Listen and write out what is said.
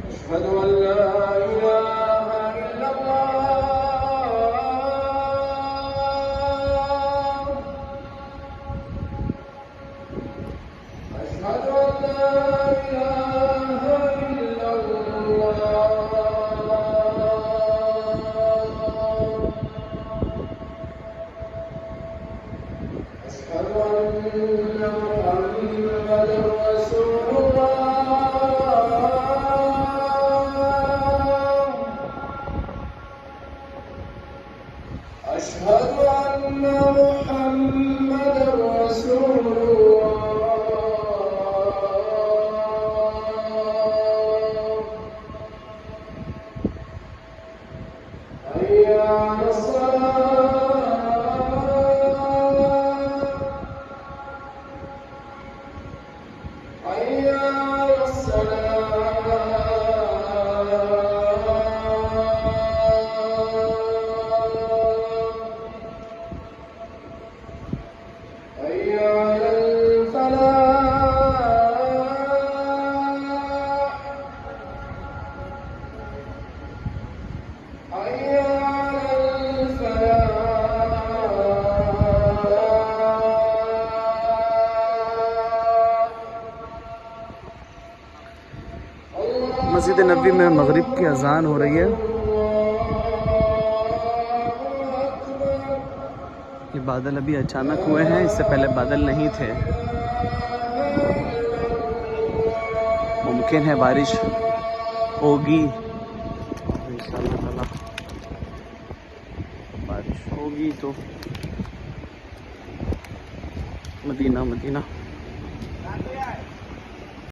أشهد أن لا إله إلا الله. أشهد أن لا إله إلا الله. أشهد أن محمدًا رسول الله. أشهد أن محمدًا رسول الله. حي على الصلاة. حي على الصلاة. حي على الفلاح. حي على الفلاح. मस्जिद नबी में मगरिब की अजान हो रही है। ये बादल अभी अचानक हुए हैं, इससे पहले बादल नहीं थे। मुमकिन है बारिश होगी, इंशाअल्लाह ताला बारिश होगी तो मदीना मदीना।